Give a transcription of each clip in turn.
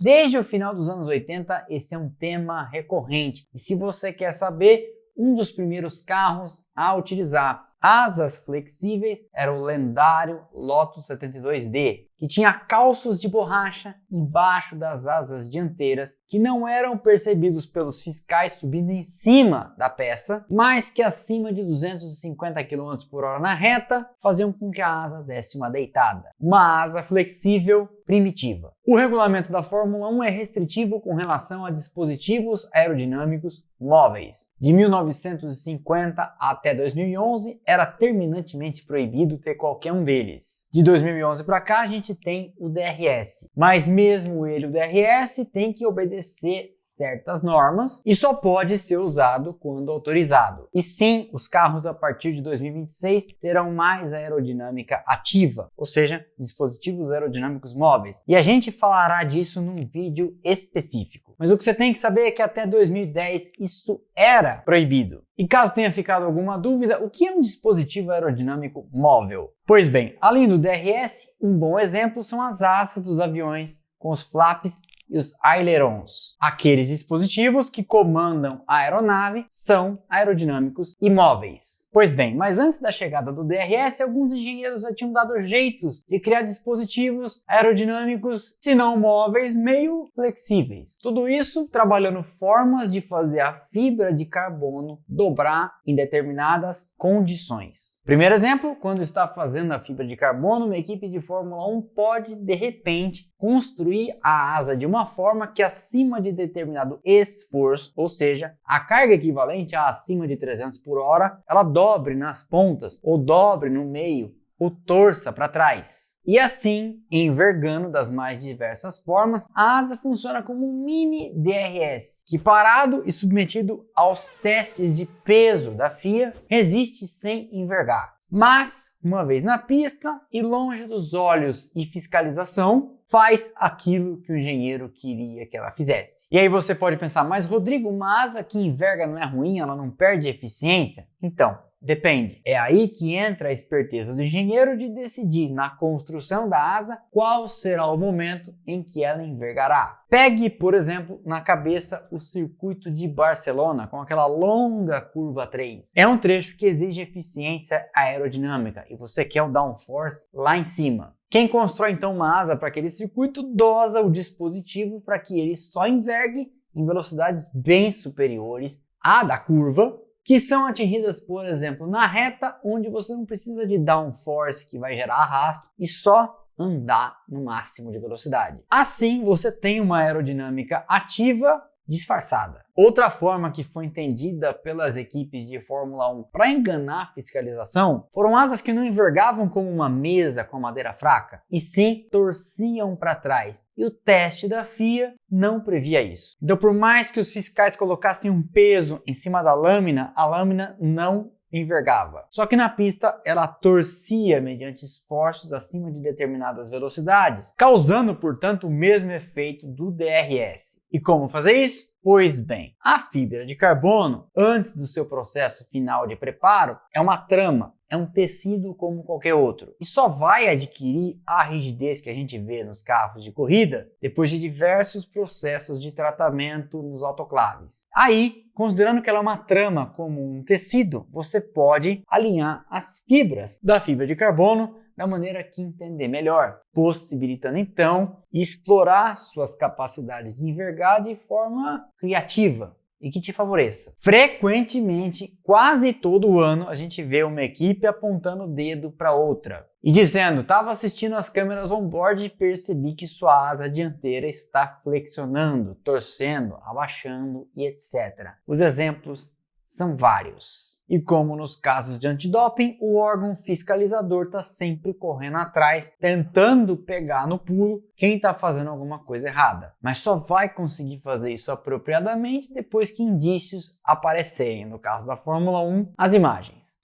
Desde o final dos anos 80, esse é um tema recorrente. E se você quer saber, um dos primeiros carros a utilizar asas flexíveis era o lendário Lotus 72D, que tinha calços de borracha embaixo das asas dianteiras que não eram percebidos pelos fiscais subindo em cima da peça, mas que acima de 250 km por hora na reta faziam com que a asa desse uma deitada. Uma asa flexível primitiva. O regulamento da Fórmula 1 é restritivo com relação a dispositivos aerodinâmicos móveis. De 1950 até 2011 era terminantemente proibido ter qualquer um deles. De 2011 para cá a gente tem o DRS, mas mesmo ele, o DRS, tem que obedecer certas normas e só pode ser usado quando autorizado. E sim, os carros a partir de 2026 terão mais aerodinâmica ativa, ou seja, dispositivos aerodinâmicos móveis. E a gente falará disso num vídeo específico. Mas o que você tem que saber é que até 2010 isso era proibido. E caso tenha ficado alguma dúvida, o que é um dispositivo aerodinâmico móvel? Pois bem, além do DRS, um bom exemplo são as asas dos aviões com os flaps e os ailerons. Aqueles dispositivos que comandam a aeronave são aerodinâmicos e móveis. Pois bem, mas antes da chegada do DRS, alguns engenheiros já tinham dado jeitos de criar dispositivos aerodinâmicos, se não móveis, meio flexíveis. Tudo isso trabalhando formas de fazer a fibra de carbono dobrar em determinadas condições. Primeiro exemplo, quando está fazendo a fibra de carbono, uma equipe de Fórmula 1 pode, de repente, construir a asa de uma forma que acima de determinado esforço, ou seja, a carga equivalente a acima de 300 por hora, ela dobre nas pontas, ou dobre no meio, ou torça para trás. E assim, envergando das mais diversas formas, a asa funciona como um mini DRS, que parado e submetido aos testes de peso da FIA, resiste sem envergar. Mas, uma vez na pista e longe dos olhos e fiscalização, faz aquilo que o engenheiro queria que ela fizesse. E aí você pode pensar, mas Rodrigo, uma asa que enverga não é ruim, ela não perde eficiência? Então, depende. É aí que entra a esperteza do engenheiro de decidir na construção da asa qual será o momento em que ela envergará. Pegue, por exemplo, na cabeça o circuito de Barcelona com aquela longa curva 3. É um trecho que exige eficiência aerodinâmica e você quer o downforce lá em cima. Quem constrói então uma asa para aquele circuito dosa o dispositivo para que ele só envergue em velocidades bem superiores à da curva, que são atingidas, por exemplo, na reta, onde você não precisa de downforce que vai gerar arrasto e só andar no máximo de velocidade. Assim, você tem uma aerodinâmica ativa disfarçada. Outra forma que foi entendida pelas equipes de Fórmula 1 para enganar a fiscalização foram asas que não envergavam como uma mesa com a madeira fraca, e sim torciam para trás. E o teste da FIA não previa isso. Então, por mais que os fiscais colocassem um peso em cima da lâmina, a lâmina não envergava. Só que na pista ela torcia mediante esforços acima de determinadas velocidades, causando, portanto, o mesmo efeito do DRS. E como fazer isso? Pois bem, a fibra de carbono, antes do seu processo final de preparo, é uma trama, é um tecido como qualquer outro. E só vai adquirir a rigidez que a gente vê nos carros de corrida depois de diversos processos de tratamento nos autoclaves. Aí, considerando que ela é uma trama como um tecido, você pode alinhar as fibras da fibra de carbono da maneira que entender melhor, possibilitando então explorar suas capacidades de envergar de forma criativa e que te favoreça. Frequentemente, quase todo ano, a gente vê uma equipe apontando o dedo para outra e dizendo: estava assistindo as câmeras on-board e percebi que sua asa dianteira está flexionando, torcendo, abaixando e etc. Os exemplos são vários. E como nos casos de antidoping, o órgão fiscalizador está sempre correndo atrás, tentando pegar no pulo quem está fazendo alguma coisa errada. Mas só vai conseguir fazer isso apropriadamente depois que indícios aparecerem. No caso da Fórmula 1, as imagens.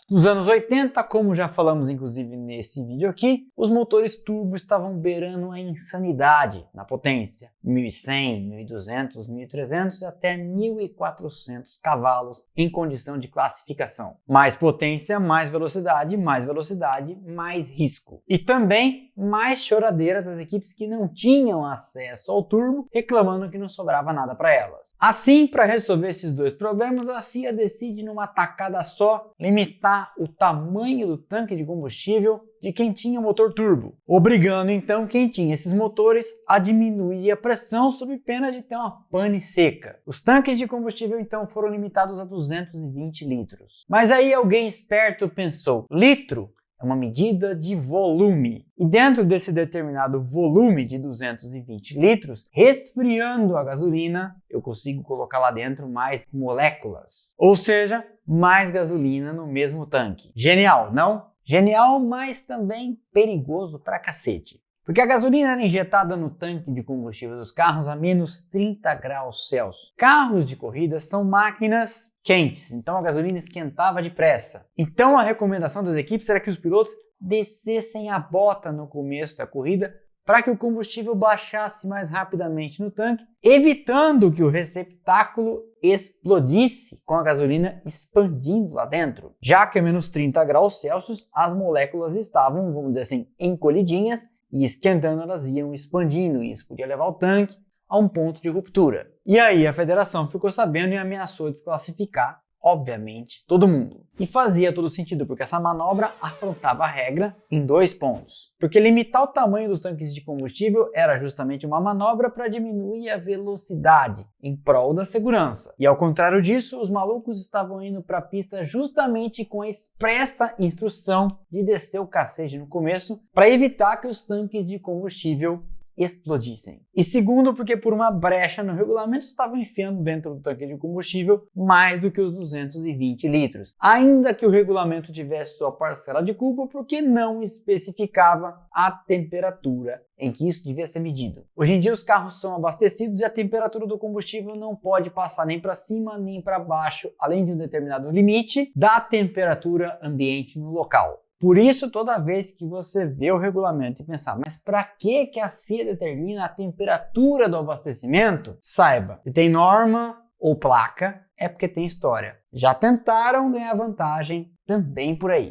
Nos anos 80, como já falamos inclusive nesse vídeo aqui, os motores turbo estavam beirando a insanidade na potência. 1.100, 1.200, 1.300 e até 1.400 cavalos em condição de classificação. Mais potência, mais velocidade, mais risco. E também mais choradeira das equipes que não tinham acesso ao turbo, reclamando que não sobrava nada para elas. Assim, para resolver esses dois problemas, a FIA decide numa tacada só limitar o tamanho do tanque de combustível de quem tinha motor turbo, obrigando então quem tinha esses motores a diminuir a pressão sob pena de ter uma pane seca. Os tanques de combustível então foram limitados a 220 litros. Mas aí alguém esperto pensou, litro é uma medida de volume. E dentro desse determinado volume de 220 litros, resfriando a gasolina, eu consigo colocar lá dentro mais moléculas. Ou seja, mais gasolina no mesmo tanque. Genial, não? Genial, mas também perigoso pra cacete. Porque a gasolina era injetada no tanque de combustível dos carros a menos 30 graus Celsius. Carros de corrida são máquinas quentes, então a gasolina esquentava depressa. Então a recomendação das equipes era que os pilotos descessem a bota no começo da corrida para que o combustível baixasse mais rapidamente no tanque, evitando que o receptáculo explodisse com a gasolina expandindo lá dentro. Já que a menos 30 graus Celsius, as moléculas estavam, vamos dizer assim, encolhidinhas, e esquentando elas iam expandindo, e isso podia levar o tanque a um ponto de ruptura. E aí a federação ficou sabendo e ameaçou desclassificar, obviamente, todo mundo. E fazia todo sentido, porque essa manobra afrontava a regra em 2 pontos. Porque limitar o tamanho dos tanques de combustível era justamente uma manobra para diminuir a velocidade, em prol da segurança. E ao contrário disso, os malucos estavam indo para a pista justamente com a expressa instrução de descer o cacete no começo, para evitar que os tanques de combustível explodissem. E segundo, porque por uma brecha no regulamento estavam enfiando dentro do tanque de combustível mais do que os 220 litros. Ainda que o regulamento tivesse sua parcela de culpa porque não especificava a temperatura em que isso devia ser medido. Hoje em dia os carros são abastecidos e a temperatura do combustível não pode passar nem para cima nem para baixo, além de um determinado limite da temperatura ambiente no local. Por isso, toda vez que você vê o regulamento e pensar, mas para que a FIA determina a temperatura do abastecimento? Saiba, se tem norma ou placa, é porque tem história. Já tentaram ganhar vantagem também por aí.